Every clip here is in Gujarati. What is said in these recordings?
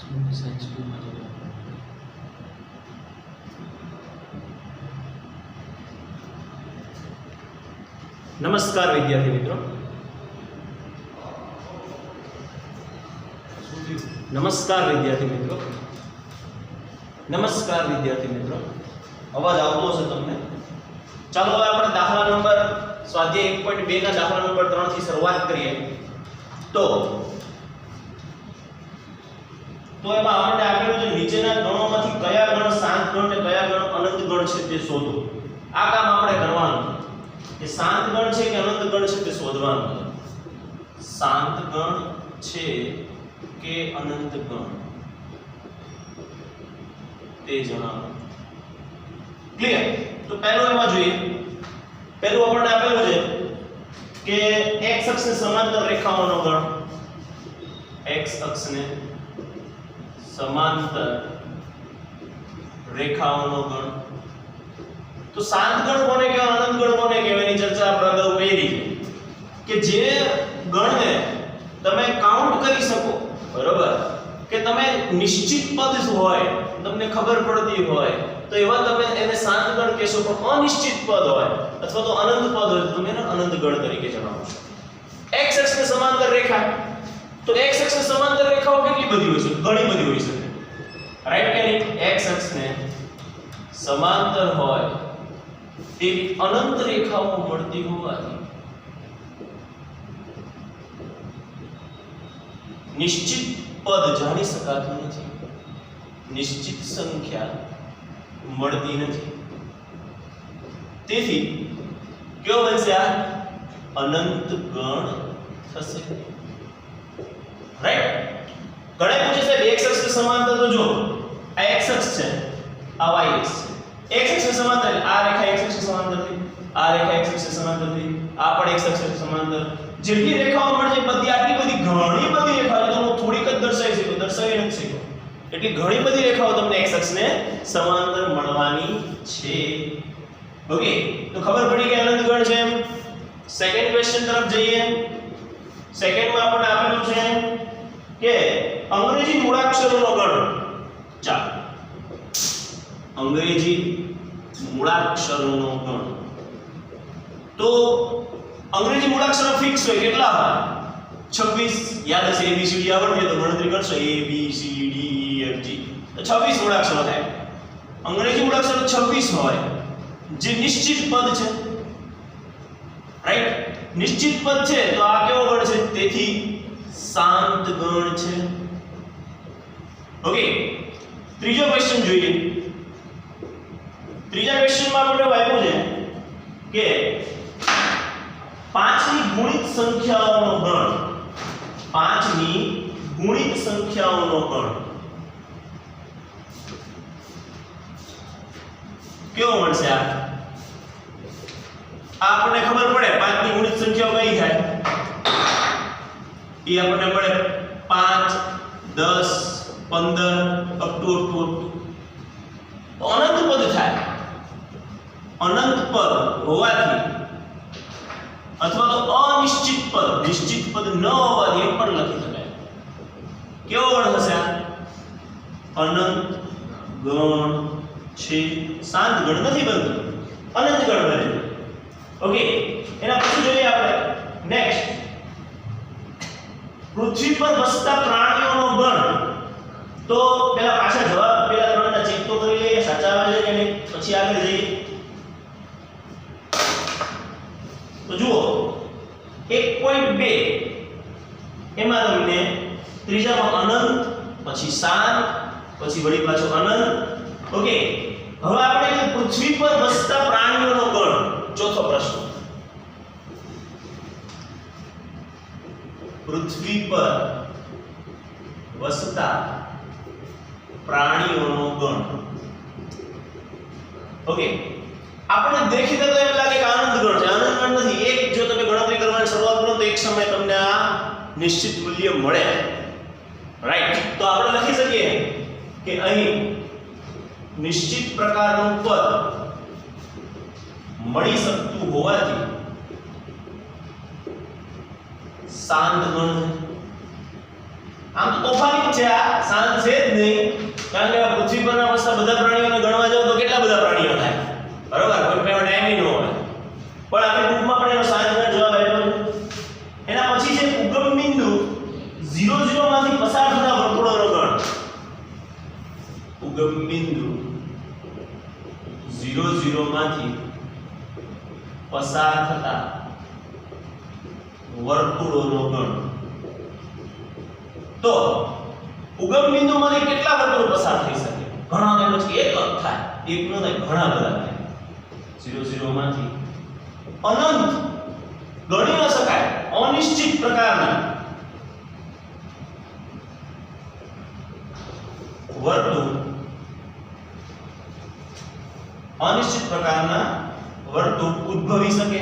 साइंस टू में નમસ્કાર વિદ્યાર્થી મિત્રો, નમસ્કાર વિદ્યાર્થી મિત્રો, નમસ્કાર વિદ્યાર્થી મિત્રો, અવાજ આવતો હશે તમને? ચાલો હવે આપણે દાખલા નંબર સ્વાધ્યાય 1.2 ના દાખલા નંબર 3 થી શરૂઆત કરીએ. તો એમાં આપણને આપેલું છે નીચેના ગણોમાંથી કયા ગણ શાંત ગણ અને કયા ગણ અનંત ગણ છે તે શોધો. આ કામ આપણે કરવાનું છે. એ શાંત ગણ છે કે અનંત ગણ છે તે શોધવાનું છે. શાંત ગણ છે કે અનંત ગણ તે જણાવો. ક્લિયર? તો પહેલું એમાં જોઈએ. પહેલું આપણને આપેલું છે કે x અક્ષને સમાંતર રેખાઓનો ગણ. x અક્ષને સમાંતર રેખાઓનો ગણ. તો શાંત ગણ કોને કહેવાય, અનંત ગણ કોને કહેવાય એની ચર્ચા આપણે અગાઉ કરી કે જે ગણને તમે કાઉન્ટ કરી શકો, બરોબર, કે તમે નિશ્ચિત પદ હોય, તમને ખબર પડતી હોય તો એવા તમે એને શાંત ગણ કહેશો. પણ અનિશ્ચિત પદ હોય અથવા તો અનંત પદ હોય તો તમે એને અનંત ગણ તરીકે જણાવશો. x અક્ષને સમાંતર રેખા, તો x અક્ષને સમાંતર રેખાઓ કેટલી બધી હોય છે? ઘણી બધી હોઈ શકે, રાઈટ કે નહીં? x અક્ષને સમાંતર હોય તેવી અનંત રેખાઓ મળતી હોવાથી નિશ્ચિત પદ જાણી શકાતું નથી, નિશ્ચિત સંખ્યા મળતી નથી. તેથી કયો બનશે? આ અનંત ગણ થશે, રાઈટ? ઘણા પૂછે સાહેબ x અક્ષ સમાંતર, તો જો આ x અક્ષ છે, આ y અક્ષ છે. x અક્ષ સમાંતર, આ રેખા x અક્ષ સમાંતર થઈ, આ રેખા x અક્ષ સમાંતર થઈ, આ પણ x અક્ષ સમાંતર. જેટલી રેખાઓ મળશે બધી, આટલી બધી ઘણી બધી રેખાઓ, તો હું થોડીક જ દર્શાવી શકું, દર્શાવી નથી શકું. એટલી ઘણી બધી રેખાઓ તમને x અક્ષને સમાંતર મળવાની છે. ઓકે, તો ખબર પડી કે અનંત ગણ છે એમ. સેકન્ડ ક્વેશ્ચન તરફ જઈએ. સેકન્ડમાં આપણને આપેલું છે કે અંગ્રેજી મૂળાક્ષરોનો ગણ. ચાલો, અંગ્રેજી મૂળાક્ષરોનો ગણ. તો અંગ્રેજી મૂળાક્ષરો ફિક્સ હોય, કેટલા હોય? 26. યાદ હશે, ABCD આવડતી હોય તો ગણતરી કરશો, A B C D E F G, તો 26 મૂળાક્ષરો થાય. અંગ્રેજી મૂળાક્ષરો 26 હોય જે નિશ્ચિત પદ છે, રાઈટ? નિશ્ચિત પદ છે તો આ કેવો ગણ છે? તેથી શાંત ગણ છે. ઓકે, ત્રીજો ક્વેશ્ચન જોઈએ. ત્રીજા ક્વેશ્ચનમાં આપણે આપ્યું છે કે 5 ની ગુણિત સંખ્યાઓનો ગણ. 5 ની ગુણિત સંખ્યાઓનો ગણ કેવો મળશે? આ આપણને ખબર પડે 5 ની ગુણિત સંખ્યાઓ કઈ થાય એ આપણને મળે 5 10 15 અપ ટુ તો અનંત પદ થાય. અનંત પદ હોવાથી અથવા તો અનિશ્ચિત પદ, નિશ્ચિત પદ ન હોવાથી એમ પણ લખી શકાય. કેવો ગણ હશે? અનંત ગણ છે. શાંત ગણ નથી બનતું, અનંત ગણ બને. ઓકે, એના પછી જોઈએ આપણે નેક્સ્ટ. પૃથ્વી પર વસતા પ્રાણીઓનો ગણ. તો પહેલા પાછા જવાબ પહેલા ત્રણના ચેક તો કરી લઈએ, સાચા આવે છે કે નહીં, પછી આગળ જઈએ. તો જુઓ 1.2 એમાં તમને ત્રીજામાં અનંત, પછી શાંત, પછી વળી પાછો અનંત. ઓકે, હવે આપણે પૃથ્વી પર વસતા પ્રાણીઓનો ગણ. ચોથો પ્રશ્ન, પૃથ્વી પર વસતા પ્રાણીઓનો ગણ. ઓકે, આપણે દેખીતા તો એમ લાગે કે આનંદ ગણ છે, આનંદ ગણ નથી. એક જો તમે ગણતરી કરવાની શરૂઆત કરો તો એક સમય તમને આ નિશ્ચિત મૂલ્ય મળે, રાઈટ? તો આપણે લખી શકીએ કે અહીં નિશ્ચિત પ્રકારનું પદ મળી શકતું હોવાથી શાંત ગણ. આમ તો તોફાની જ છે, આ શાંત છે જ નહીં, કારણ કે પૃથ્વી પરના વસતા બધા પ્રાણીઓને ગણવા જાવ તો કેટલા બધા પ્રાણીઓ થાય, બરોબર? કોઈ પેલો ટાઈમ ન હોય, પણ આપણે ટૂંકમાં પણ એનો શાંતનો જવાબ આપ્યો છે. એના પછી છે ઉગમ બિંદુ 0 0 માંથી પસાર થતા વર્તુળોનો ગણ. ઉગમ બિંદુ 0 0 માંથી પસાર થતા વર્તુળોનો ગણ. તો ઉગમ બિંદુમાંથી કેટલા વર્તુળો પસાર થઈ શકે? ઘણા ને પછી એક જ થાય, એક નો થાય, ઘણા બધા થાય. 0 0 માંથી અનંત ગણી ન શકાય અનિશ્ચિત પ્રકારના વર્તુળ, અનિશ્ચિત પ્રકારના વર્તુળ ઉદ્ભવી શકે.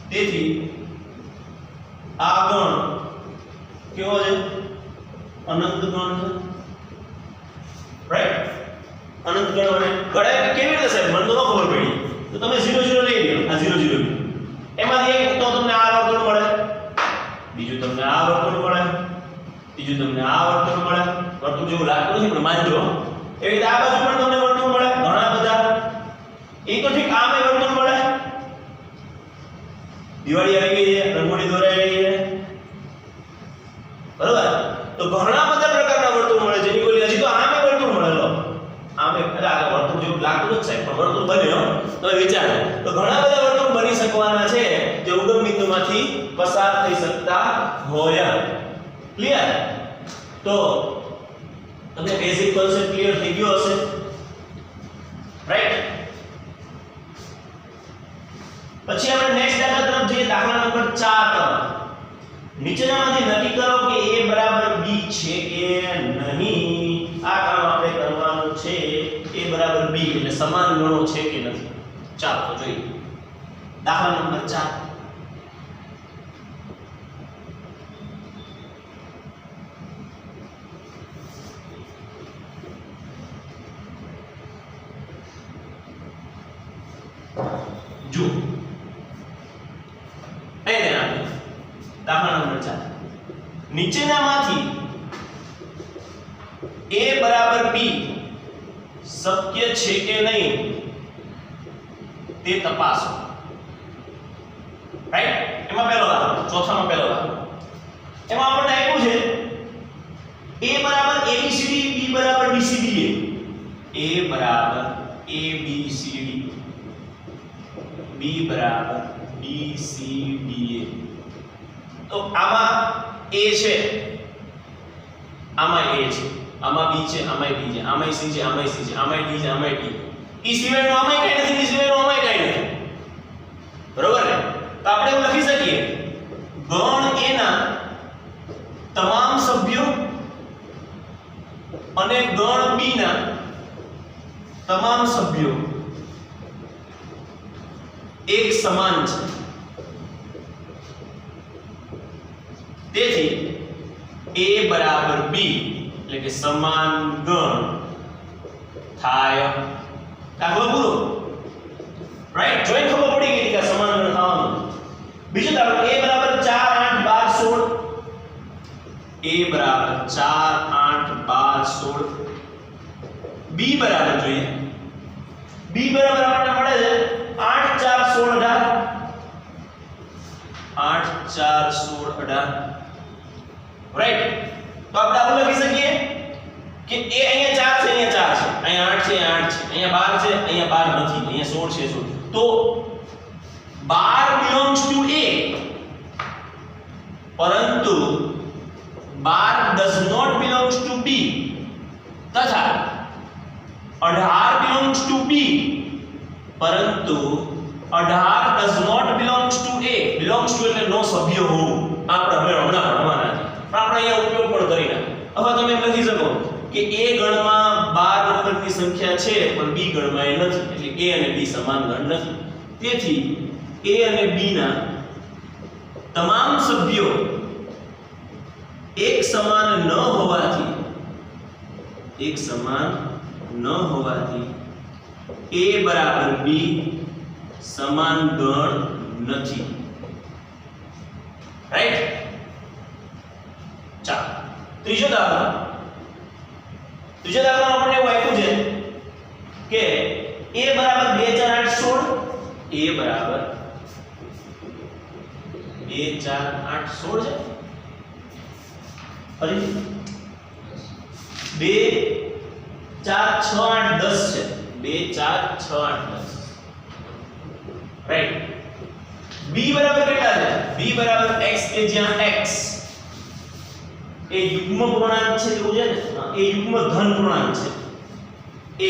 તેથી આ ગણ કેવો છે? અનંત ગણ છે, રાઈટ? અનંત ગણ બને ગણાય કેવી રીતે સાહેબ? મને તો ન ખબર પડી. તો તમે 0 0 લઈ લો, આ 0 0 એમાંથી એક તો તમને આ વર્તુળ મળે, બીજું તમને આ વર્તુળ મળે, ત્રીજું તમને આ વર્તુળ મળે. વર્તુળ જેવું લાગતું નથી પણ માનજો, એવી રીતે આ બાજુ પણ તમને વર્તુળ મળે, ઘણા બધા. એ તો ઠીક, આમે વર્તુળ મળે. દિવાળી આવી ગઈ છે, રંગોળી દોરાઈ રહી છે, બરોબર? તો ઘણા બધા પ્રકારના વર્તુળ મળે છે. કોઈ હજી તો આમે વર્તુળ મળે, લો આમે એટલે આ વર્તુળ જેવું લાગતું નથી સાહેબ, પણ વર્તુળ બને. હો તમે વિચારો તો ઘણા બધા વર્તુળ બની શકવાના છે જે ઉગમ બિંદુમાંથી પસાર થઈ શકતા હોય. ક્લિયર? તો તમને બેઝિક કોન્સેપ્ટ ક્લિયર થઈ ગયો હશે, રાઈટ? પછી આપણે નેક્સ્ટ દાખલા તરફ જઈએ. દાખલા નંબર 4 તરફ. નીચેનામાંથી નક્કી કરો કે a બરાબર b છે કે નહીં. આ કામ આપણે કરવાનું છે. a બરાબર b એટલે સમાન ગણો છે કે નથી. ચાલો તો જોઈએ. દાખલા નંબર 4. જો દાખલા નંબર 4. નીચેનામાંથી a બરાબર b શક્ય છે કે નહીં તે તપાસો. રાઈટ? એમાં પહેલો દાખલો, ચોથામાં પહેલો દાખલો. એમાં આપણને આપ્યું છે a બરાબર abcd, b બરાબર bcd. a બરાબર abcd, b બરાબર bcd. તો આમાં a છે, આમાં a છે, આમાં b છે, આમાં b છે, આમાં c છે, આમાં c છે, આમાં d છે, આમાં d. ઈ સિવાયનો આમાં કઈ નથી, ઈ સિવાયનો આમાં કઈ નથી, બરોબર ને? તો આપણે એવું લખી શકીએ ગણ a ના તમામ સભ્યો અને ગણ b ના તમામ સભ્યો એક સમાન છે. તેથી a બરાબર b એટલે કે સમાન ગણ થાય. દાખલો પૂરો, રાઈટ? જોઈ ખબર પડી ગઈ કે સમાન ગણ થવાનું. બીજો દાખલો a બરાબર 4 8 12 16. a બરાબર 4 8 12 16. b બરાબર જોઈએ, b બરાબર આપણને મળે છે 8 4 16 18. 8 4 16 18. રાઈટ? તો આપણે આવું લખી શકીએ કે a અહીંયા 4 છે, અહીંયા 4 છે, અહીંયા 8 છે, અહીંયા 8 છે, અહીંયા 12 છે, અહીંયા 12 નથી, અહીંયા 16 છે, 16. તો 12 belongs to a, પરંતુ 12 does not belongs to b, તથા 18 belongs to b, પરંતુ 18 does not belongs to a. belongs to એટલે નો સભ્ય હોવું. આપણે હવે હમણાં ભણવાના છે, પણ આપણે અહીંયા ઉપયોગ પણ કરી નાખીએ. હવે તમે એમ લખી શકો કે a ગણમાં 12 નંબરની સંખ્યા છે પણ b ગણમાં એ નથી, એટલે a અને b સમાન ગણ નથી. તેથી a અને b ના તમામ સભ્યો એક સમાન ન હોવાથી a બરાબર b સમાન ગણ નથી. રાઈટ? ત્રીજો દાખલો આપણને એવું આપ્યું છે કે a બરાબર 2 4 8 16 a બરાબર 2 4 8 16 છે ફરી 2 4 6 8 10 છે 2 4 6 8 10 રાઈટ b બરાબર કેટલા છે b બરાબર x કે જ્યાં x એ યુગ્મ પૂર્ણાંક છે એવું છે ને એ યુગ્મ ધન પૂર્ણાંક છે એ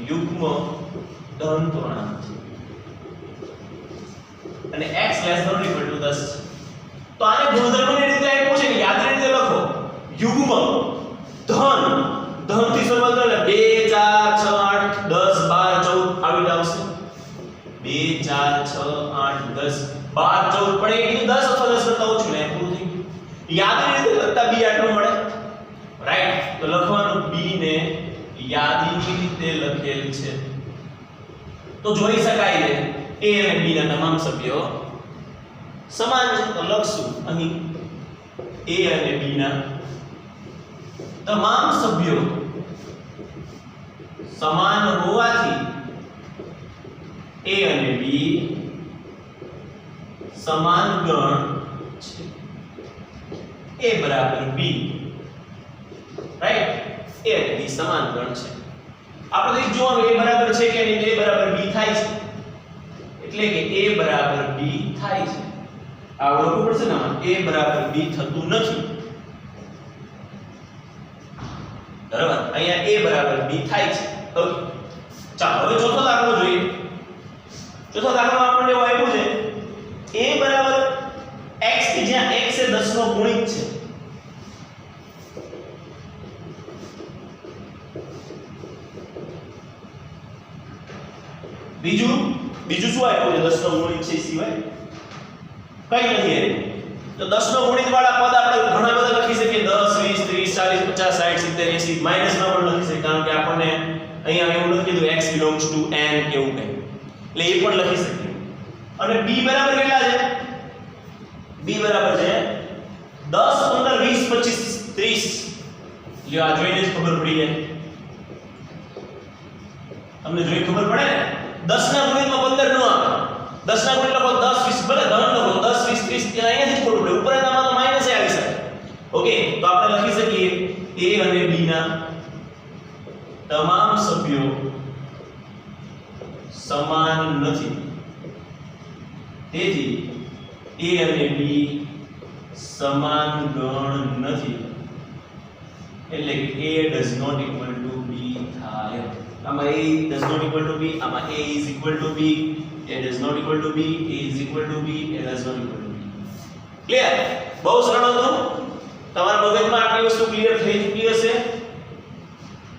યુગ્મ ધન પૂર્ણાંક છે અને x > 10 છે તો આને ગુણધર્મની રીતે આપ્યું છે કે યાદની રીતે લખો યુગ્મ ધન ધનથી શરૂઆત એટલે 2 4 6 8 10 12 14 આવી આવશે 2 4 6 8 10 12 14 પણ એ કીધું 10 અથવા 10 કરતા ઓછું લે પૂરું થઈ ગયું યાદની રીતે લખતા b આટલું મળે રાઈટ તો લખવાનું b ને યાદીની રીતે લખેલ છે તો જોઈ શકાય છે a અને b ના તમામ સભ્યો સમાન છે તો લખશું અહીં a અને b ના તમામ સભ્યો સમાન હોવાથી a અને b સમાન ગણ છે a બરાબર b રાઈટ a અને b સમાન ગણ છે આપણે તો જોવાનું a બરાબર છે કે નહીં a બરાબર b થાય છે એટલે કે a બરાબર b થાય છે આ ઓળખવું પડશે ને a બરાબર b થતું નથી બરાબર અહીંયા a બરાબર b થાય છે ઓકે ચાલો હવે ચોથો દાખલો જોઈએ ચોથો દાખલો આપણને એવું આપ્યું છે a બરાબર x કે જ્યાં x એ 10 નો ગુણિત છે બીજું શું આપ્યું છે 10 નો ગુણિત છે સિવાય કઈ નથી એ તો 10 નો ગુણિત વાળા પદ આપણે ઘણા બધા લખી શકીએ 10 20 30 40 50 60 70 80 માઈનસ માં પણ લખી શકીએ કારણ કે આપણને અહીંયા એવું નથી કીધું x belongs to n કેવું કંઈ એટલે એ પણ લખી શકીએ અને b બરાબર કેટલા છે b બરાબર છે 10 15 20 25 30 લ્યો આ જોઈને જ ખબર પડી જાય તમને જોઈ ખબર પડે ને 10 ના ગુણિતમાં 15 નો આવે 10 ના ગુણિત લખો 10 20 ભલે ધન લખો 10 20 30 ત્યાં અહીંયા જ ખબર પડે ઉપર નામાં તો માઈનસ આવી શકે ઓકે તો આપણે લખી શકીએ a અને b ના તમામ સભ્યો સમાન નથી તેથી a અને b સમાન ગણ નથી એટલે કે a does not equal to b થાય આમાં a does not equal to b આમાં a is equal to b a does not equal to b a is equal to b a does not equal to b clear બહુ સરળ હતું તમારા મગજમાં આટલી વસ્તુ ક્લિયર થઈ ચૂકી હશે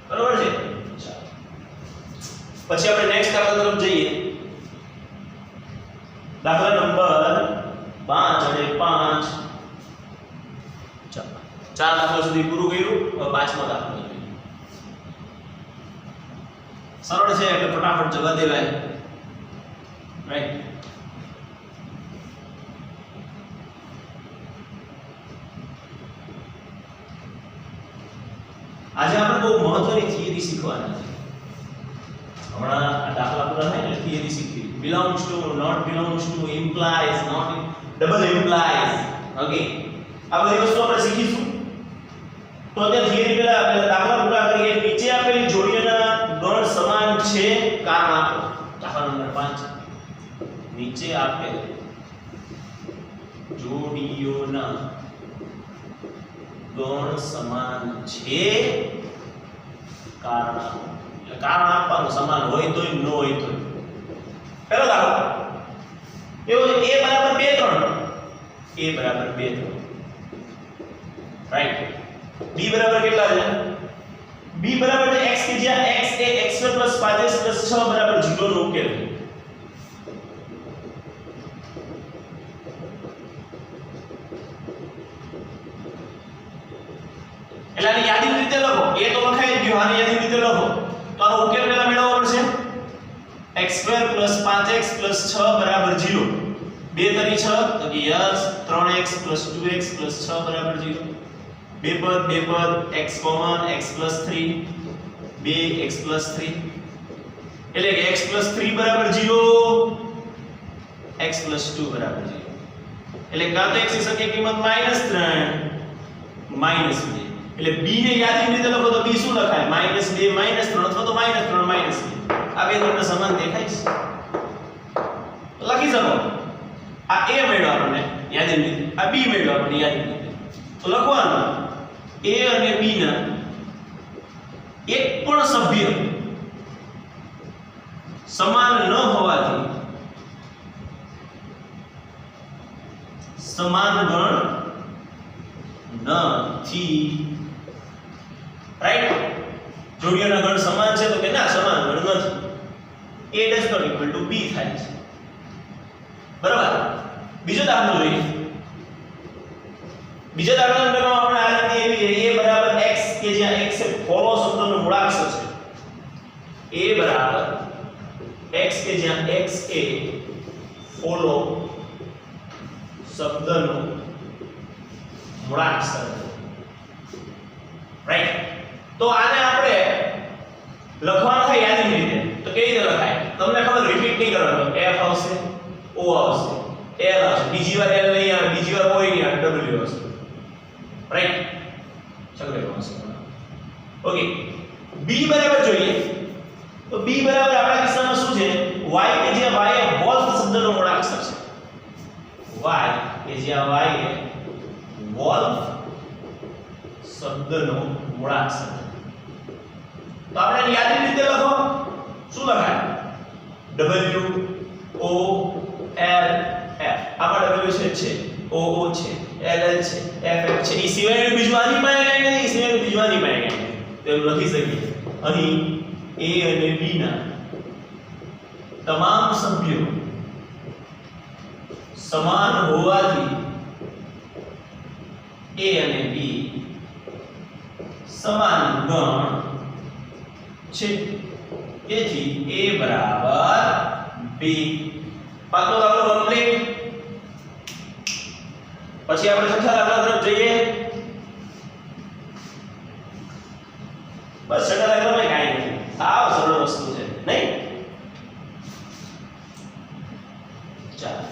બરાબર છે પછી આપણે નેક્સ્ટ દાખલા તરફ જઈએ દાખલા નંબર 5 અને 5 ચાર દાખલા સુધી પૂરું કર્યું હવે પાંચમો દાખલો જોઈએ સરળ છે એટલે ફટાફટ જવા દેવાય રાઈટ આજે આપણે બહુ મહત્વની થિયરી શીખવાના છે હમણાં આ દાખલા પૂરા થાય એટલે થિયરી શીખવી belongs to not belongs to implies not double implies okay આ બધી વસ્તુ આપણે શીખીશું તો અત્યારે થિયરી પહેલા આપણે દાખલા પૂરા કરીએ નીચે આપેલી જોડીઓના ગણ સમાન છે કારણ આપો દાખલા નંબર 5 નીચે આપેલ જોડીઓના ગણ સમાન છે કારણ આપો એટલે કારણ આપવાનું સમાન હોય તોય ન હોય તોય પહેલો દાખલો એવો છે a બરાબર 2 3 a બરાબર 2 3 રાઈટ b બરાબર કેટલા છે b બરાબર છે x કે જ્યાં x એ x2 5x 6 બરાબર 0 નો ઉકેલ એટલે આની યાદીની રીતે લખો a તો લખાઈ ગયો આની યાદીની રીતે લખો તો આનો ઉકેલ પહેલા મેળવવો પડશે x2 5x 6 બરાબર 0 2 તરી 6 તો કે યસ 3x 2x 6 બરાબર 0 બે પદ x કોમન x + 3 2x + 3 એટલે કે x + 3 બરાબર 0 x + 2 બરાબર 0 એટલે કાં તો x ની સંખ્યા કિંમત -3 -2 એટલે b ને યાદની રીતે લખો તો b શું લખાય -2 -3 અથવા તો -3 -2 આ બે તમને સમાન દેખાય છે લખી શકો આ a મળ્યો આપણને યાદની રીતે આ b મળ્યો આપણને યાદની રીતે તો લખવાનું a અને b ના એક પણ સભ્ય સમાન ન હોવાથી સમાન ગણ નથી રાઈટ જોડીઓના ગણ સમાન છે તો કે ના સમાન ગણ નથી a does not equal to b થાય છે બરાબર બીજો દાખલો જોઈએ બીજા દાખલાની અંદરમાં આપણે આ રીતે એવી a બરાબર x કે જ્યાં x એ ફોલો શબ્દનો મૂળાક્ષર છે a બરાબર x કે જ્યાં x એ ફોલો શબ્દનો મૂળાક્ષર રાઈટ તો આને આપણે લખવાનું થાય યાદની રીતે તો કેવી રીતે લખાય તમને ખબર રિપીટ નહીં કરવાનું f આવશે o આવશે l આવશે બીજી વાર l નહીં આવે બીજી વાર o નહીં આવે w આવશે રાઈટ ચલો આવશે ઓકે b બરાબર જોઈએ તો b બરાબર આપણા કિસ્સામાં શું છે y કે જ્યાં y એ વોલ્ફ શબ્દનો મૂળાક્ષર છે y કે જ્યાં y એ વોલ્ફ શબ્દનો મૂળાક્ષર તો આપણે યાદની રીતે લખો શું લખાય w o l f આમાં w છે o o છે l l છે f f છે એ સિવાયનું બીજું આની પાસે કાંઈ નથી સિવાયનું બીજું આની પાસે કાંઈ નથી તો એમ લખી શકીએ અહીં a અને b ના તમામ સભ્યો સમાન હોવાથી a અને b સમાન ગણ છે તેથી a બરાબર b પાંચમો દાખલો કમ્પ્લીટ પછી આપણે છઠ્ઠા દાખલા તરફ જઈએ બસ છઠ્ઠા દાખલામાં કાંઈ નથી સાવ સરળ વસ્તુ છે નહીં ચાલો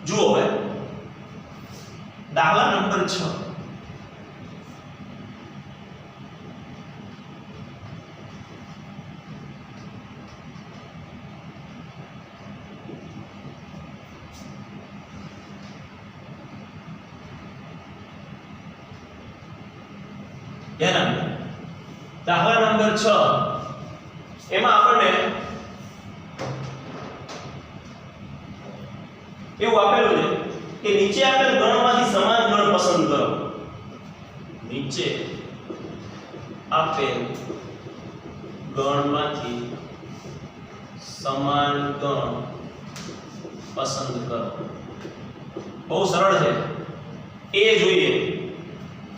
જુઓ હવે દાખલા નંબર 6 દાખલા નંબર 6 એમાં આપણને એવું આપેલું છે કે નીચે આપેલ ગણમાંથી સમાન ગણ પસંદ કરો નીચે આપેલ ગણમાંથી સમાન ગણ પસંદ કરો બહુ સરળ છે એ જોઈએ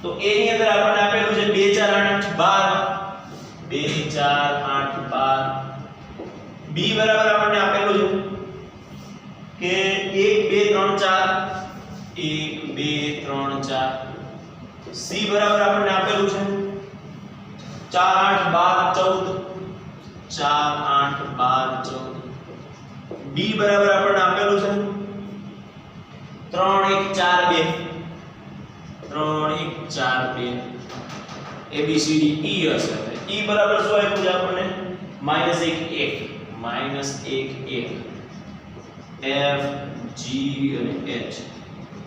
તો a ની અંદર આપણને આપેલું છે 2 4 8 12 2 4 8 12 b બરાબર આપણને આપેલું છે કે 1 2 3 4 c બરાબર આપણને આપેલું છે 4 8 12 14 4 8 12 14 d બરાબર આપણને આપેલું છે 3 1 4 2 3 1 4 2 a b c d e હશે e બરાબર શું આપ્યું છે આપણને -1 1 f g અને h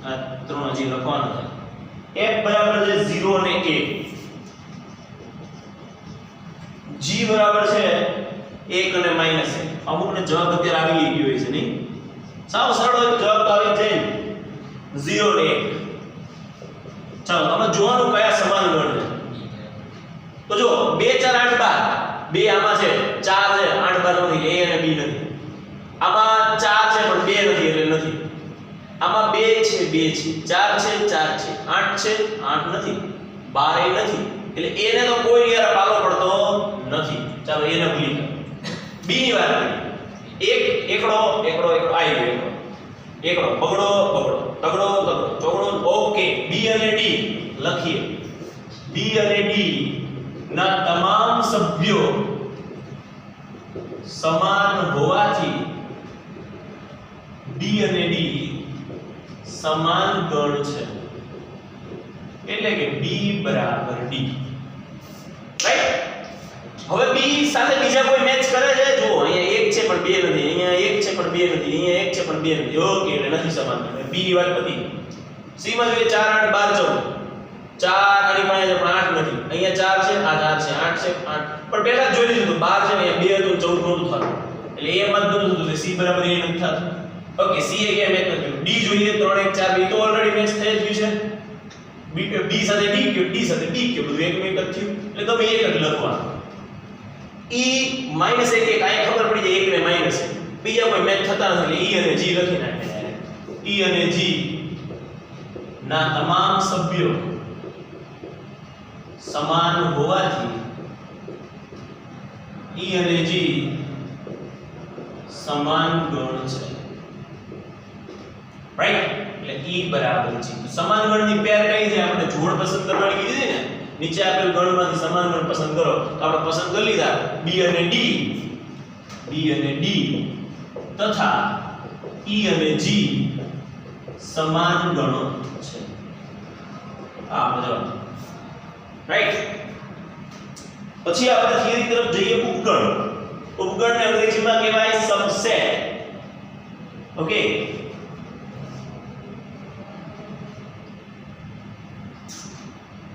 આ ત્રણ હજી લખવાનું છે f બરાબર છે 0 અને 1 g બરાબર છે 1 અને -1 અમુકને જવાબ અત્યારે આવી ગયો હોય છે નહીં સાવ સરળ હોય જવાબ તો આવી જાય 0 અને 1 ચાલો તમે જોવાનું કયા સમાન ગણ છે તો જો 2 4 8 12 બે આમાં છે 4 છે 8 12 નથી a અને b નથી આમાં 4 છે પણ 2 નથી એટલે નથી આમાં 2 છે 2 છે 4 છે 4 છે 8 છે 8 નથી 12 એ નથી એટલે a ને તો કોઈ યાર પાલો પડતો નથી ચાલો a ને ભૂલી જાઓ b ની વાત કરીએ એકડો આવી ગયો એકડો બગડો બગડો તગડો તગડો ચોગડો ઓકે બી અને ડી લખીએ બી અને ડી ના તમામ સભ્યો સમાન હોવાથી બી અને ડી સમાન ગણ છે એટલે કે બી બરાબર ડી રાઈટ હવે બી સાથે બીજા કોઈ મેચ કરે છે જો અહીંયા એક છે પણ બે નથી અહીંયા એક છે પણ બે નથી અહીંયા એક છે પણ બે નથી ઓકે એટલે નથી સમાન બી ની વાત પતી સી માં જોઈએ 4 8 12 14 4 આની પાસે પણ 8 નથી અહીંયા 4 છે આ 4 છે 8 છે 8 પણ પહેલા જ જોઈ લીધું 12 છે ને અહીંયા 2 હતું 14 નહોતું થતું એટલે એ માં જ નહોતું એટલે સી બરાબર એ નથી થતું ઓકે સી એ મેચ નથી ડી જોઈએ 3 1 4 બી તો ઓલરેડી મેચ થઈ જ ગયું છે બી સાથે ડી કે ડી સાથે બી કે બધું એક મેચ જ થયું એટલે તમે એક જ લખવાનું ઈ માઈનસ 1 1 આયા ખબર પડી જાય 1 ને માઈનસ બીજા કોઈ મેચ થતા નથી એટલે ઈ અને જી લખી નાખે ઈ અને જી ના તમામ સભ્યો સમાન હોવાથી ઈ અને જી સમાન ગણ છે રાઈટ એટલે ઈ બરાબર જી સમાન ગણની પેર કઈ છે આપણે જોડ પસંદ કરવાની કીધી ને નીચે આપેલ ગણમાંથી સમાન ગણ પસંદ કરો તો આપણે પસંદ કરી લીધા બી અને ડી તથા ઈ અને જી સમાન ગણો છે આ જવાબ રાઈટ પછી આપણે થિયરી તરફ જઈએ ઉપગણને અંગ્રેજીમાં કહેવાય સબસેટ ઓકે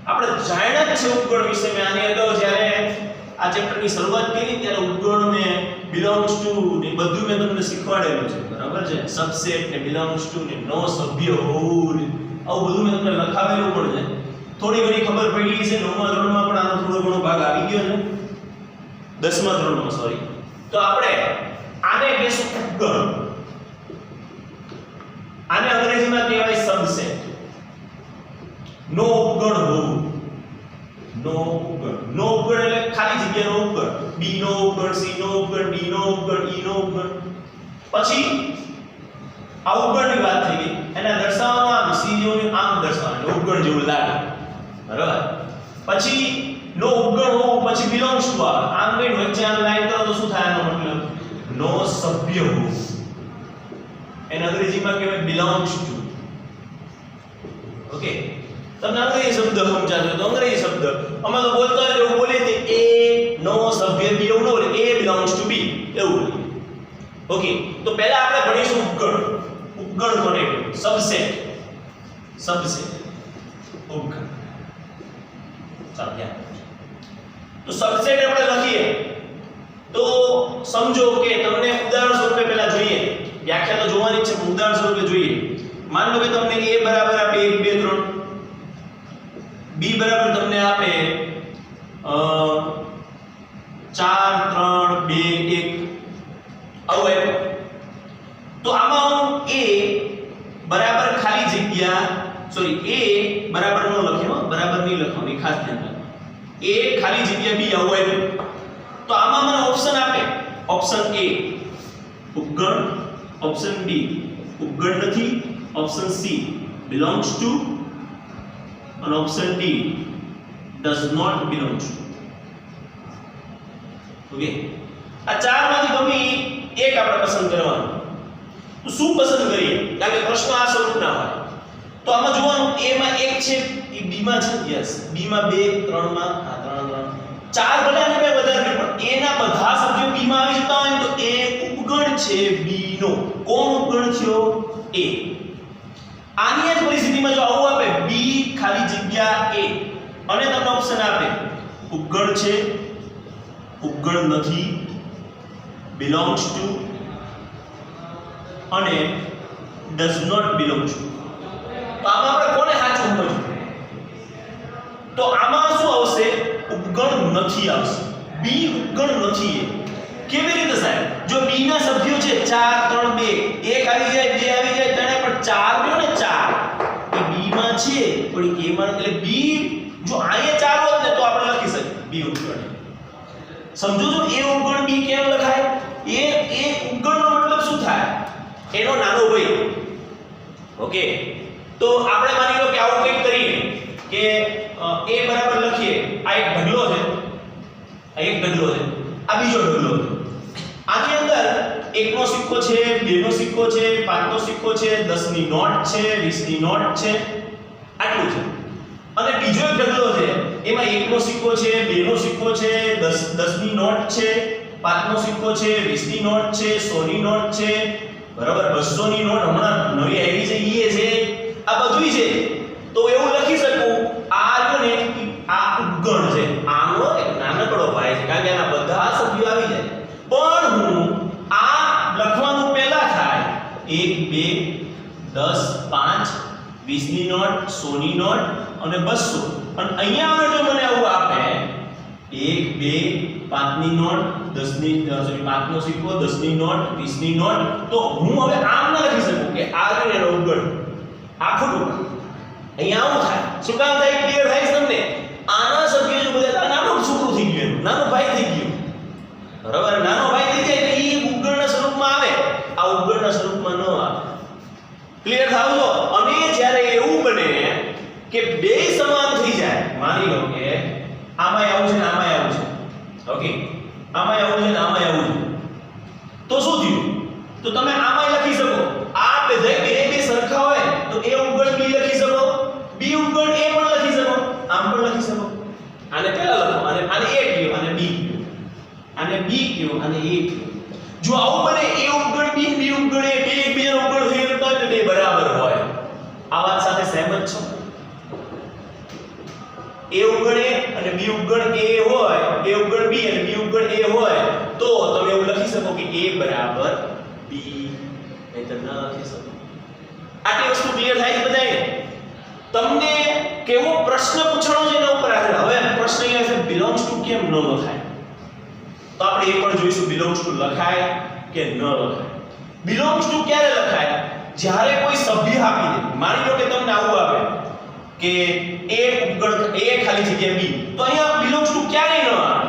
આપણે જાણ્યા છે ઉપગણ વિશે મેં આની અગાઉ જ્યારે આ ચેપ્ટરની શરૂઆત કરી ત્યારે ઉપગણ ને બિલોંગ્સ ટુ ને બધું મેં તમને શીખવાડેલું છે બરાબર છે સબસેટ ને બિલોંગ્સ ટુ ને નો સભ્ય હોવું ને આવું બધું મેં તમને લખાવેલું પણ છે થોડી ઘણી ખબર પડી છે 9મા ધોરણમાં પણ આનો થોડો ઘણો ભાગ આવી ગયો છે 10મા ધોરણમાં સોરી તો આપણે આને કહેશું ઉપગણ આને અંગ્રેજીમાં કહેવાય સબસેટ નો ઉપગણ હોવું નો ઉપગણ એટલે ખાલી જગ્યાનો ઉપગણ બી નો ઉપગણ સી નો ઉપગણ ડી નો ઉપગણ ઈ નો ઉપગણ પછી આ ઉપગણની વાત થઈ ગઈ એને દર્શાવવામાં આમ સી જેવું આમ દર્શાવવાનું ઉપગણ જેવું લાગે બરાબર પછી નો ઉપગણ હોવું પછી બિલોંગ્સ ટુ આમ કઈ વચ્ચે આમ લાઈન કરો તો શું થાય આનો મતલબ નો સભ્ય હોવું એને અંગ્રેજીમાં કહેવાય બિલોંગ્સ ટુ ઓકે તમને અંગ્રેજી શબ્દ સમજાજો તો અંગ્રેજી શબ્દ અમે તો બોલતા હોય એવું બોલીએ કે એ નો સભ્ય બી એવું ન બોલે એ બિલોંગ્સ ટુ બી એવું બોલે ઓકે તો પહેલા આપણે ભણીશું ઉપગણ કોને કહેવાય સબસેટ ઉપગણ ચાલો ધ્યાન તો સબસેટ આપણે લખીએ તો સમજો કે તમને ઉદાહરણ સ્વરૂપે પહેલા જોઈએ વ્યાખ્યા તો જોવાની છે ઉદાહરણ સ્વરૂપે જોઈએ માન લો કે તમને a બરાબર આપે 1 2 3 b બરાબર તમને આપે 4 3 2 1 આવું આપ્યું તો આમાં હું a બરાબર ખાલી જગ્યા સોરી a બરાબર નો લખ્યો બરાબર નહીં લખવાનું ખાસ ધ્યાન રાખો a ખાલી જગ્યા b આવું આપ્યું તો આમાં મને ઓપ્શન આપે ઓપ્શન a ઉપગણ ઓપ્શન b ઉપગણ નથી option c belongs to and option d does not belong to okay આ ચારમાંથી ગમે એક આપણે પસંદ કરવાનું તો શું પસંદ કરીએ કારણ કે પ્રશ્ન આ સ્વરૂપના હોય તો આમાં જોવાનું a માં 1 છે એ b માં છે યસ b માં 2 3 માં આ 3 ચાર ભલે ને બે વધારે પણ a ના બધા સભ્યો b માં આવી જતા હોય તો a ઉપગણ છે b નો કોણ ઉપગણ થયો a આની જ પરિસ્થિતિમાં જો આવું આપે b ખાલી જગ્યા a અને તમને ઓપ્શન આપે ઉપગણ છે ઉપગણ નથી belongs to અને does not belong to તો આમાં આપણે કોને સાચું સમજવું તો આમાં શું આવશે ઉપગણ નથી આવશે b ઉપગણ નથી કેવી રીતે સાહેબ જો b ના સભ્યો છે 4 3 2 એક આવી જાય બે આવી જાય ત્રણે પણ 4 ગયો ને 4 એ b માં છે પણ a માં એટલે b જો આયા 4 હોત ને તો આપણે લખી શકીએ b ઉપગણ સમજો છો a ઉપગણ b કેમ લખાય એ ઉપગણનો મતલબ શું થાય એનો નાનો ભાઈ ઓકે, તો આપણે માની લો કે આવું કંઈક કરીએ કે a બરાબર લખીએ, આ એક ઢગલો છે, આ એક ઢગલો છે, આ બીજો ઢગલો છે. આની અંદર 1 નો સિક્કો છે, 2 નો સિક્કો છે, 5 નો સિક્કો છે, 10 ની નોટ છે, 20 ની નોટ છે, આટલું છે. અને બીજો એક ઢગલો છે, એમાં 1 નો સિક્કો છે, 2 નો સિક્કો છે, 10 ની નોટ છે, 5 નો સિક્કો છે, 20 ની નોટ છે, 100 ની નોટ છે, બરાબર, 200 ની નોટ હમણાં નવી આવી છે, એ છે, આ બધુંય છે. તો એવું લખી શકું, આ જો ને આ ઉપગણ છે, આનો એક નાનકડો ભાઈ છે, કારણ કે આના બધા સભ્યો આવી જાય. પણ હું આ લખવાનું પહેલા થાય 1 2 10 5 20 ની નોટ, 100 ની નોટ અને 200. અને અહીંયા આગળ જો મને આવું આપે 1 2 5 ની નોટ, 10 ની સોરી 5 નો સિક્કો, 10 ની નોટ, 20 ની નોટ, તો હું હવે આમ ન લખી શકું કે આ જો એનો ઉપગણ આ ખોટું. અહીંયા આવું થાય. શું કામ થાય? ક્લિયર થાય છે તમને? આના સભ્યો જો બધા નાનો છોકરો થઈ ગયો, નાનો ભાઈ થઈ ગયો, બરાબર, નાનો ભાઈ થઈ જાય એટલે ઈ ઉપગણના સ્વરૂપમાં આવે, આ ઉપગણના સ્વરૂપમાં ન આવે. ક્લિયર થાવ છો? અને જ્યારે એવું બને કે બે સમાન થઈ જાય, માની લો કે આમાંય આવું છે ને આમાંય આવું છે, ઓકે, આમાંય આવું છે ને આમાંય આવું છે, તો શું થયું? તો તમે આમાંય લખી શકો, આ બે સરખા હોય તો એ ઉપગણ બી લખી શકો, બી ઉપગણ એ પણ લખી શકો, આમ પણ લખી શકો. આને પહેલા લખો, આને a કયો, આને b કયો, આને b કયો, આને a કયો. જો આવું બને, a ઉપગણ b, b ઉપગણ a, બે એકબીજાનો ઉપગણ થઈ ગયો તો બે બરાબર હોય. આ વાત સાથે સહેમત છો? a ઉપગણ a અને b ઉપગણ a હોય, a ઉપગણ b અને b ઉપગણ a હોય, તો તમે એવું લખી શકો કે a બરાબર b, નહીંતર ન લખી શકો. આટલી વસ્તુ ક્લિયર થાય છે બધાને? તમને કેવો પ્રશ્ન પૂછવાનો છે એના ઉપર આધાર. હવે પ્રશ્ન એ છે બિલોંગ્સ ટુ કેમ ન લખાય, તો આપણે એ પણ જોઈશું બિલોંગ્સ ટુ લખાય કે ન લખાય. બિલોંગ્સ ટુ ક્યારે લખાય? જ્યારે કોઈ સભ્ય આપી દે. માની લો કે તમને આવું આપે કે a ઉપગણ a ખાલી જગ્યા b, તો અહીંયા બિલોંગ્સ ટુ ક્યારેય ન આવે,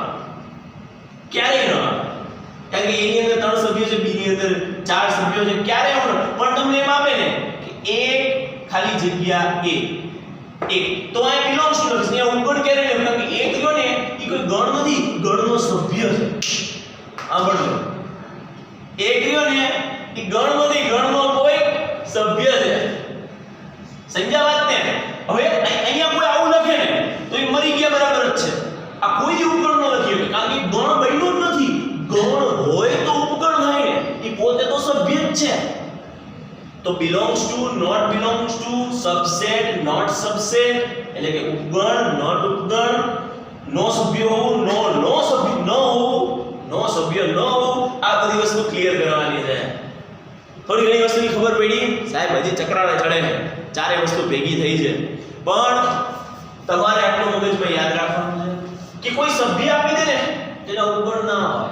ક્યારેય ન આવે, કારણ કે a ની અંદર 3 સભ્યો છે, b ની અંદર 4 સભ્યો છે, ક્યારેય ન. પણ તમને એમ આપે ને કે a ખાલી જગ્યા a, તો આ બિલોંગ્સ ટુ લખીશ. અહીંયા ઉપગણ ક્યારે લેવું? કારણ કે a કયો ને ઈ કોઈ ગણ નથી, ગણનો સભ્ય છે. સાંભળજો, a કયો ને ઈ ગણ નથી, ગણનો કોઈ સભ્ય છે. સમજ્યા વાત ને? હવે અહીંયા કોઈ આવું લખે ને તો એ મરી ગયા બરાબર જ છે. આ કોઈ દી ઉપગણ ન લખી શકે, કારણ કે ગણ બન્યો જ નથી. ગણ હોય તો ઉપગણ થાય ને, ઈ પોતે તો સભ્ય જ છે. તો belongs to, not belongs to, subset, not subset, એટલે કે ઉપગણ, not ઉપગણ, નો સભ્ય હોવું, નો સભ્ય ન હોવું, નો સભ્ય ન હોવું, આ બધી વસ્તુ ક્લિયર કરવાની છે. થોડી ઘણી વસ્તુની ખબર પડી? સાહેબ હજી ચક્રાવે ચડે છે, ચારે વસ્તુ ભેગી થઈ છે. પણ તમારે આટલું મગજમાં યાદ રાખવાનું છે કે કોઈ સભ્ય આપી દે ને તેના ઉપગણ ના હોય,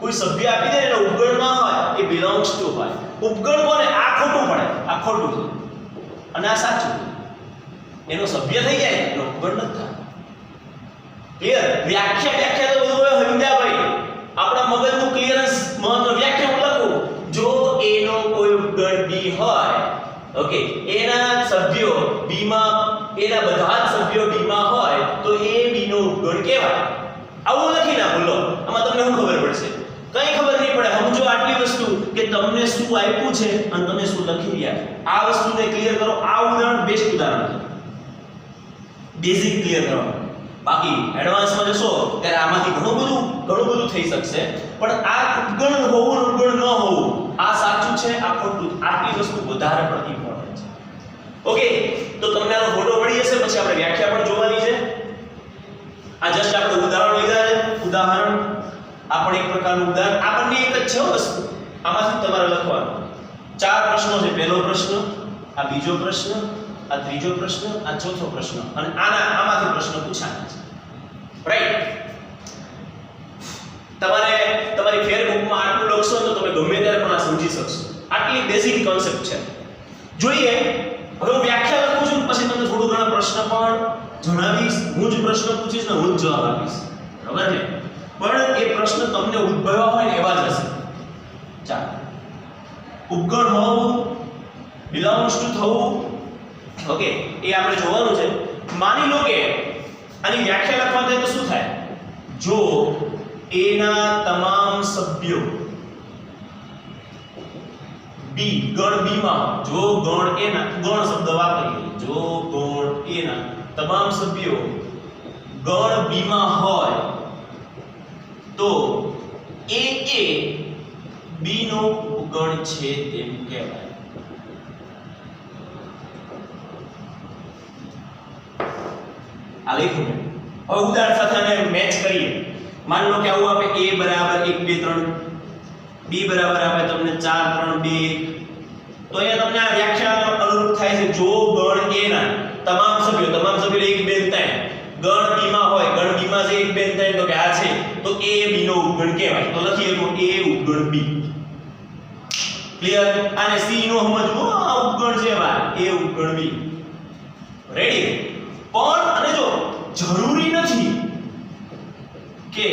કોઈ સભ્ય આપી દે એનો ઉપગણ ના હોય, એ belongs to હોય. ઉપગણ કોને? આ ખોટું પડે, આ ખોટું છે અને આ સાચું. એનો સભ્ય થઈ જાય એનો ઉપગણ નથી થાય. ક્લિયર? વ્યાખ્યા તો બધું હવે સમજ્યા ભાઈ. આપણા મગજનું ક્લિયરન્સ મહત્વ. વ્યાખ્યા હું લખું, જો a નો કોઈ ઉપગણ b હોય, ઓકે, એના સભ્યો b માં, એના બધા જ સભ્યો b માં હોય, તો a b નો ઉપગણ કહેવાય. આવું લખી ના બોલો, આમાં તમને શું ખબર પડશે? કઈ ખબર નહીં પડે. સમજો આટલી વસ્તુ કે તમને શું આપ્યું છે અને તમે શું લખી રહ્યા છો. આ વસ્તુને ક્લિયર કરો. આ ઉદાહરણ બેસ્ટ ઉદાહરણ છે, બેઝિક ક્લિયર કરો. બાકી એડવાન્સમાં જશો ત્યારે આમાંથી ઘણું બધું થઈ શકશે. પણ આ ઉપગણ હોવું, ઉપગણ ન હોવું, આ સાચું છે, આ ખોટું, આટલી વસ્તુ વધારે પડતી ઇમ્પોર્ટન્ટ છે. ઓકે, તો તમને આનો ફોટો મળી જશે. પછી આપણે વ્યાખ્યા પણ જોવાની છે. આ જસ્ટ આપણે ઉદાહરણ લીધા છે. ઉદાહરણ આ પણ એક પ્રકારનું ઉદાહરણ. આ બંને એક જ છે વસ્તુ. આમાંથી તમારે લખવાનું. 4 પ્રશ્નો છે. પહેલો પ્રશ્ન, આ બીજો પ્રશ્ન, આ ત્રીજો પ્રશ્ન, આ ચોથો પ્રશ્ન અને આમાંથી પ્રશ્ન પૂછાના છે. રાઈટ? તમારે તમારી ફેરબુકમાં આટલું લખશો તો તમે ગમે ત્યારે પણ આ સમજી શકશો. આટલી બેઝિક કોન્સેપ્ટ છે. જોઈએ હવે હું વ્યાખ્યા લખું છું, પછી તમને થોડું ઘણા પ્રશ્ન પણ જણાવીશ. હું જ પ્રશ્ન પૂછીશ ને હું જ જવાબ આપીશ, બરાબર ને? પણ એ પ્રશ્ન તમને ઉદ્ભવ્યા હોય ને એવા જ હશે. ચાલો, ઉપગણ હોવું, belongs to થવું ઓકે એ આપણે જોવાનું છે. માની લો કે આની વ્યાખ્યા લખવા દે તો શું થાય? જો A ના તમામ સભ્યો B ગણ B માં જો ગણ A ના ગણ શબ્દ વાપરીએ જો ગણ A ના તમામ સભ્યો ગણ B માં હોય તો A એ B નો ગણ છે તેમ કહેવાય. આ લખ્યું હવે ઉદાહરણ સાથે આને મેચ કરીએ. માની લો કે આવું આપે A બરાબર 1 2 3 B બરાબર આપે તમને 4 3 2 1 તો અહીંયા તમને આ વ્યાખ્યા અનુરૂપ થાય છે. જો ગણ A ના તમામ સભ્યો 1 2 3 ગણ B માં હોય ગણ B માં જે 1 2 3 તો કે આ છે તો A B નો ઉપગણ કહેવાય. તો લખીએ તો A ઉપગણ B. ક્લિયર? આને C નો સમજવું આ ઉપગણ છે ભાઈ A ઉપગણ B. રેડી? પણ અને જો જરૂરી નથી કે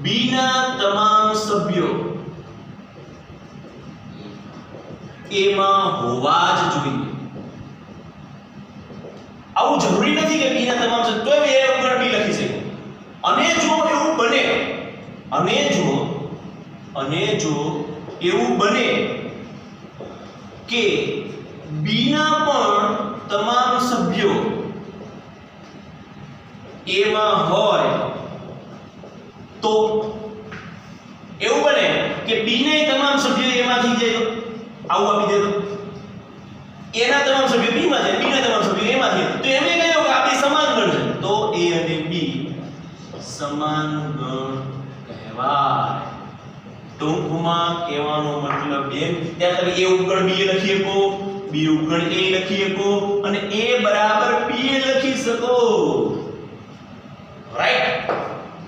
B ના તમામ સભ્યો A માં હોવા જ જોઈએ. આવું જરૂરી નથી કે B ના તમામ સભ્યો તોય A ઉપગણ B લખી શકે. અને જો એવું બને એવું બને કે B ના પણ તમામ સભ્યો A માં હોય તો એવું બને કે B ને તમામ સભ્યો A માં થઈ જાય તો આવું આપી દે તો A ના તમામ સભ્યો B માં છે B ના તમામ સભ્યો A માં છે તો એમ કહ્યું કે આપણી સમાન ગણ છે તો A અને B સમાન ગણ કહેવાય. ટૂંકમાં કહેવાનો મતલબ એમ ત્યાં તમે A ઉપગણ B લખી શકો B ઉપગણ A લખી શકો અને A બરાબર B લખી શકો. રાઈટ?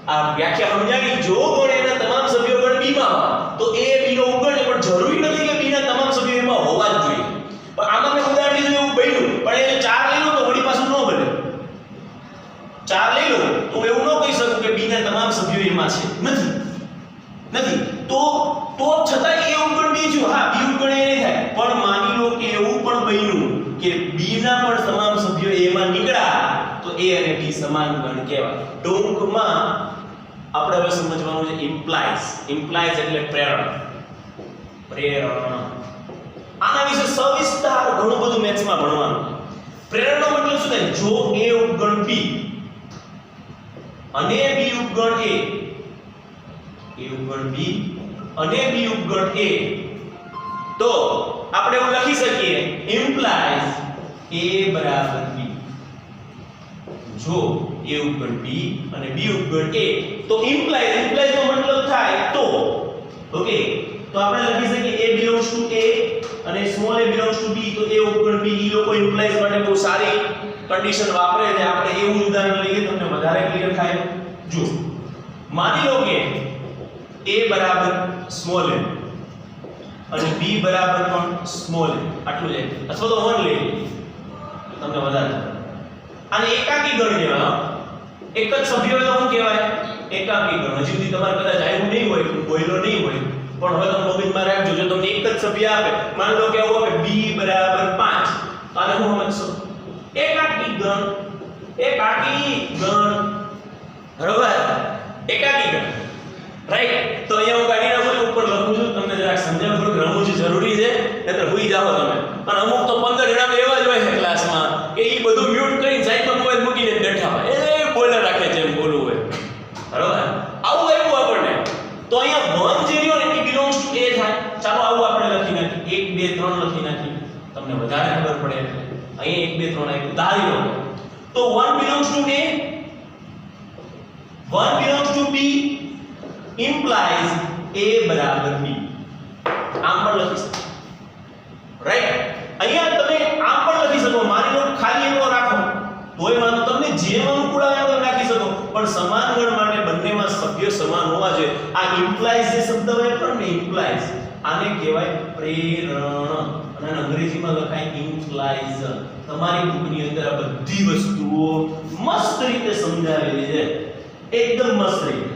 આ વ્યાખ્યા સમજાવી. જો ગણ એના તમામ સભ્યો ગણ B માં હોય તો A B નો ઉપગણ છે પણ જરૂરી નથી કે B ના તમામ સભ્યો એમાં હોવા જ જોઈએ. પણ આમાં મેં ઉદાહરણ લીધું એવું બન્યું પણ એ 4 લઈ લો તો વળી પાછું ન બને. 4 લઈ લો તો એવું ન કહી શકું કે B ના તમામ સભ્યો એમાં છે. નથી તો છતાં A ઉપગણ B થયું. હા B ઉપગણ A નહીં થાય પણ માની લો કે એવું પણ બન્યું કે B ના પણ તમામ સભ્યો A માં નીકળ્યા તો A અને B સમાન ગણ કહેવાય. ટૂંકમાં આપણે હવે સમજવાનું છે ઇમ્પ્લાઇઝ એટલે પ્રેરણ. આના વિશે સવિસ્તાર ઘણું બધું મેથ્સમાં ભણવાનું. પ્રેરણનો મતલબ શું થાય? જો A ઉપગણ B અને B ઉપગણ A ઉપગણ B અને B ઉપગણ A તો આપણે એવું લખી શકીએ ઇમ્પ્લાઇઝ A બરાબર B. જો A ઉપગણ B અને B ઉપગણ A તો ઇમ્પ્લાઇઝ નો મતલબ થાય તો ઓકે તો આપણે લખી શકીએ A belongs to A અને small a belongs to B તો A ઉપગણ B. ઈ લોકો ઇમ્પ્લાઇઝ માટે બહુ સારી કન્ડિશન વાપરે છે. આપણે એવું ઉદાહરણ લઈએ તમને વધારે ક્લિયર થાય. જો માની લો કે A બરાબર સ્મોલ a અને B બરાબર પણ સ્મોલ a આટલું જ અથવા તો 1 લઈ તો તમને વધારે આને એકાકી ગણ કહેવાય. એક જ સભ્ય હોય તો શું કહેવાય? એકાકી ગણ. હજી સુધી તમારે કદાચ આવ્યું નહીં હોય બોયલો નહીં હોય પણ હવે તમે મગજમાં રાખજો. જો તમને એક જ સભ્ય આપે માની લો કે આવું આપે B બરાબર 5 તો આને શું સમજશો? એકાકી ગણ બરાબર એકાકી ગણ. રાઈટ? તો અહીંયા હું કાઢી નાખું ઉપર લખું છું તમને જરાક સમજાવવા થોડું રમવું જરૂરી છે નહીતર ભૂલી જાઓ તમે. અને અમુક તો 15 જણા એવા જ હોય છે ક્લાસમાં કે ઈ બધું મ્યુટ કરીને સાઈડમાં મોબાઈલ મૂકીને બેઠા હોય એ બોલે રાખે છે એમ બોલવું હોય. બરાબર? આવું આવ્યું આપણને તો અહીંયા 1 જે રહ્યો ને એ belongs to A થાય. ચાલો આવું આપણે લખી નાખીએ 1 2 3 લખી નાખીએ તમને વધારે ખબર પડે એટલે. અહીંયા 1 2 3 આપ્યું ધારી લો તો 1 belongs to A 1 belongs to B implies A બરાબર B. આમ પણ લખી શકો. રાઈટ? અહીંયા તમે આમ પણ લખી શકો. માની લો ખાલી એનો રાખો તોય માનો તમને જે અનુકૂળ આવે તમે રાખી શકો પણ સમાન ગણ માટે બંનેમાં સભ્ય સમાન હોવા જોઈએ. આ implies જે શબ્દ વાપરો ને implies આને કહેવાય પ્રેરણ અને અંગ્રેજીમાં લખાય implies. તમારી બુકની અંદર આ બધી વસ્તુઓ મસ્ત રીતે સમજાવેલી છે. એકદમ મસ્ત રીતે.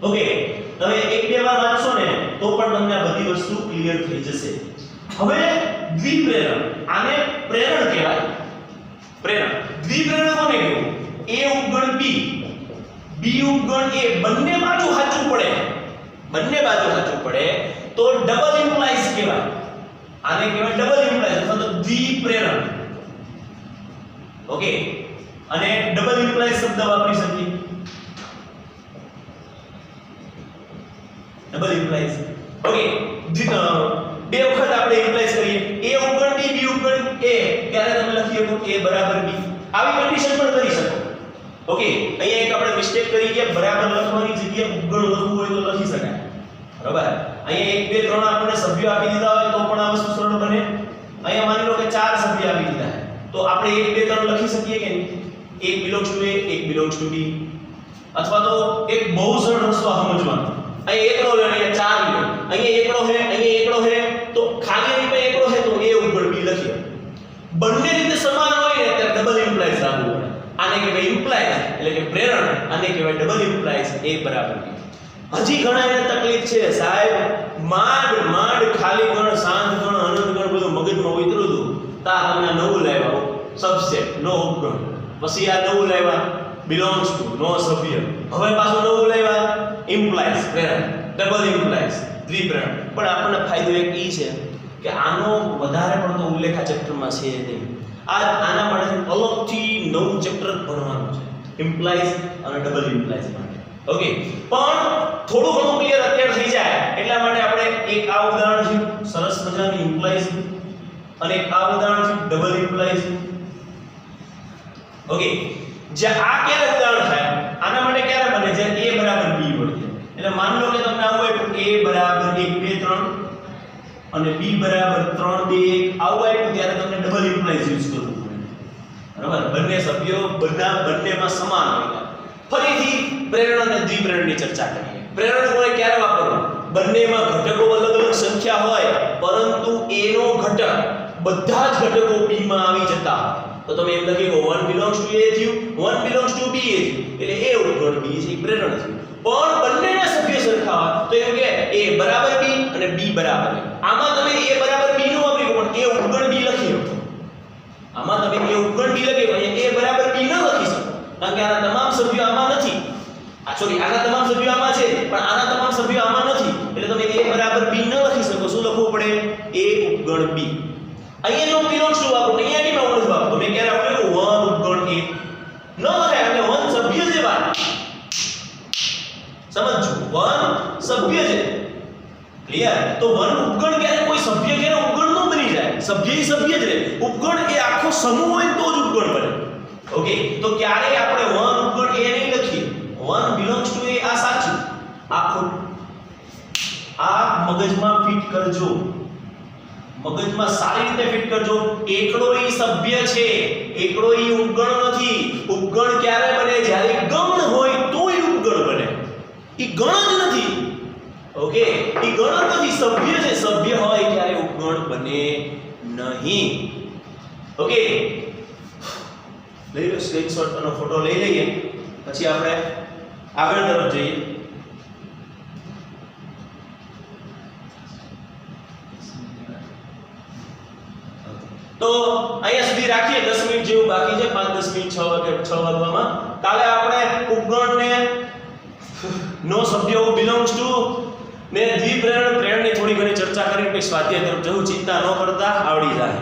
ઓકે તમે એક બે વાર વાંચશો ને તો પણ તમને આ બધી વસ્તુ ક્લિયર થઈ જશે. હવે દ્વિપ્રેરણ, આને પ્રેરણ કહેવાય. પ્રેરણ. દ્વિપ્રેરણ કોને કહેવું? A ઉપગણ B, B ઉપગણ A, બંને બાજુ સાચું પડે, બંને બાજુ સાચું પડે તો ડબલ ઇમ્પ્લાઇઝ કહેવાય. આને કહેવાય ડબલ ઇમ્પ્લાઇઝ અથવા તો દ્વિપ્રેરણ. ઓકે, અને ડબલ ઇમ્પ્લાઇઝ શબ્દ વાપરી શકીએ. Double implies. ઓકે, બે વખત આપણે ઇમ્પ્લાઇઝ કરીએ. A ઉપગણ B, B ઉપગણ A, ત્યારે તમે લખી શકો A બરાબર B. આવી કન્ડિશન પણ કરી શકો. ઓકે, અહીંયા એક આપણે મિસ્ટેક કરી કે બરાબર લખવાની જગ્યાએ ઉપગણ લખવું હોય તો લખી શકાય. બરાબર? અહીંયા 1 2 3 આપણને સભ્યો આપી દીધા હોય તો પણ આ વસ્તુ સરળ બને. અહીંયા માની લો કે 4 સભ્ય આપી દીધા છે તો આપણે 1 2 3 લખી શકીએ કે નહીં? એક belongs to A, એક belongs to B. અથવા તો એક બહુ સરળ રસ્તો સમજવાનો. અહીંયા એકડો લે, અહીંયા 4 લે, અહીંયા એકડો છે, અહીંયા એકડો છે તો ખાલી અહીં પણ એકડો છે તો A ઉપર B લખીએ. બંને રીતે સમાન હોય ને ત્યારે ડબલ ઇમ્પ્લાઇઝ રાખવું પડે. આને કહેવાય ઇમ્પ્લાઇઝ એટલે કે પ્રેરણ, આને કહેવાય ડબલ ઇમ્પ્લાઇઝ A બરાબર B. હજી ઘણાને તકલીફ છે સાહેબ, માંડ ખાલી ગણ, શાંત ગણ, અનંત ગણ બધું મગજમાં ઉતરું હતું. તા તમે નવું લાવ્યા સબસેટ, નો ઉપગણ. પછી આ નવું લાવ્યા belongs to, નો સભ્ય. હવે પાછું નવું લાવ્યા ઇમ્પ્લાઇઝ પ્રેરણ, ડબલ ઇમ્પ્લાઇઝ દ્વિપ્રેરણ. પણ આપણને ફાયદો એક ઈ છે કે આનો વધારે પડતો ઉલ્લેખ આ ચેપ્ટરમાં છે નહીં. આના માટે અલગથી નવું ચેપ્ટર ભણવાનું છે ઇમ્પ્લાઇઝ અને ડબલ ઇમ્પ્લાઇઝ માટે. ઓકે, પણ થોડું ઘણું ક્લિયર અત્યારે થઈ જાય એટલા માટે આપણે એક આ ઉદાહરણ છે સરસ મજાની ઇમ્પ્લાઇઝ અને એક આ ઉદાહરણ છે ડબલ ઇમ્પ્લાઇઝ. ઓકે, જે આ ક્યારે ઉદાહરણ થાય આના માટે ક્યારે બને? જ્યારે A બરાબર B બને. એટલે માન લો કે તમને આવું આપ્યું A બરાબર 1 2 3 અને B બરાબર 3 2 1 આવું આપ્યું ત્યારે તમને ડબલ ઇમ્પ્લાઇઝ યુઝ કરવું પડે. બરાબર? બંને સભ્યો બંનેમાં સમાન હોય. ફરીથી પ્રેરણ અને દ્વિપ્રેરણની ચર્ચા કરીએ. પ્રેરણ કોને ક્યારે વાપરવું? બંનેમાં ઘટકો અલગ અલગ સંખ્યા હોય પરંતુ A નો ઘટક બધા જ ઘટકો B માં આવી જતા તો તમે એમ લખી શકો 1 belongs to A થયું, 1 belongs to B થયું એટલે A ઉપગણ B છે પ્રેરણ થયું. પણ બંનેના સભ્ય સરખા હોય તો એમ કે A બરાબર B અને B બરાબર A. આમાં તમે A બરાબર B નો વાપરી શકો પણ A ઉપગણ B લખી શકો. આમાં તમે A ઉપગણ B લખી શકો, અહીંયા A બરાબર B ન લખી શકો કારણ કે આના તમામ સભ્યો આમાં નથી. આના તમામ સભ્યો આમાં છે પણ આના તમામ સભ્યો આમાં નથી એટલે તમે A બરાબર B ન લખી શકો. શું લખવું પડે? A ઉપગણ B. અહીંયા નો belongs to વાપરો, અહીંયા ની નોડ વાપરો. મેં ક્યારે આપ્યું 1 ઉપગણ A ન લખાય એટલે 1 સભ્ય છે વાત. સમજો 1 સભ્ય છે. ક્લિયર? તો 1 ઉપગણ ક્યારે કોઈ સભ્ય ક્યારે ઉપગણ ન બની જાય. સભ્ય જ રહે. ઉપગણ એ આખો સમૂહ હોય તો જ ઉપગણ બને. ઓકે, તો ક્યારે આપણે 1 ઉપગણ A નહીં લખીએ. 1 belongs to A આ સાચું. આખું આ મગજમાં ફિટ કરજો. મગજમાં સારી રીતે ફિટ કરજો. એકડો ઈ સભ્ય છે, એકડો ઈ ઉપગણ નથી. ઉપગણ ક્યારે બને? જ્યારે ગણ હોય તોય ઉપગણ બને. ઈ ગણ જ નથી. ઓકે, ઈ ગણ નથી, સભ્ય છે. સભ્ય હોય ત્યારે ઉપગણ બને નહીં. ઓકે, લઈ લો સ્ક્રીનશોટ અને ફોટો લઈ લઈએ પછી આપણે આગળ તરફ જઈએ. તો અહીંયા સુધી રાખીએ. 10 મિનિટ જેવું બાકી છે, 5-10 મિનિટ 6 વાગવામાં. કાલે આપણે ઉપગણને નો સભ્યો belongs to ને દ્વિપ્રેરણ પ્રેરણની થોડી ઘણી ચર્ચા કરીને સ્વાધ્યાય તરફ જવું. ચિંતા ન કરતા આવડી જાય.